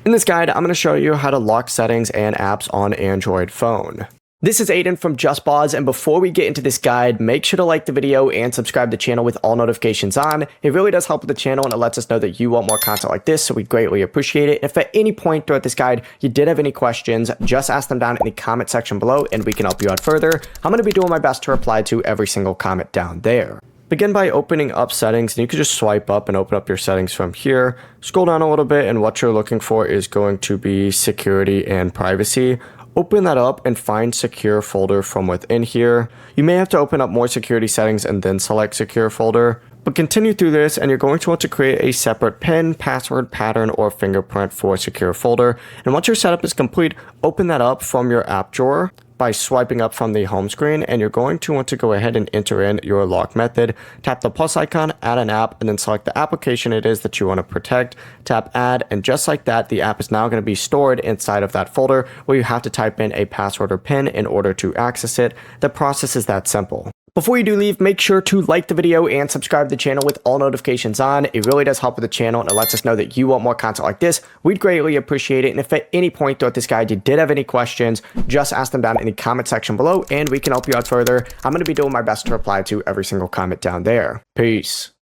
In this guide, I'm going to show you how to lock settings and apps on Android phone. This is Aiden from JustPause, and before we get into this guide, make sure to like the video and subscribe to the channel with all notifications on. It really does help with the channel and it lets us know that you want more content like this, so we greatly appreciate it. If at any point throughout this guide you did have any questions, just ask them down in the comment section below and we can help you out further. I'm going to be doing my best to reply to every single comment down there. Begin by opening up settings, and you can just swipe up and open up your settings from here. Scroll down a little bit, and what you're looking for is going to be security and privacy. Open that up and find secure folder from within here. You may have to open up more security settings and then select secure folder. But continue through this and you're going to want to create a separate PIN, password, pattern, or fingerprint for secure folder. And once your setup is complete, open that up from your app drawer by swiping up from the home screen, and you're going to want to go ahead and enter in your lock method. Tap the plus icon, add an app, and then select the application it is that you want to protect. Tap add, and just like that, the app is now going to be stored inside of that folder where you have to type in a password or PIN in order to access it. The process is that simple. Before you do leave, make sure to like the video and subscribe to the channel with all notifications on. It really does help with the channel and it lets us know that you want more content like this. We'd greatly appreciate it. And if at any point throughout this guide you did have any questions, just ask them down in the comment section below and we can help you out further. I'm going to be doing my best to reply to every single comment down there. Peace.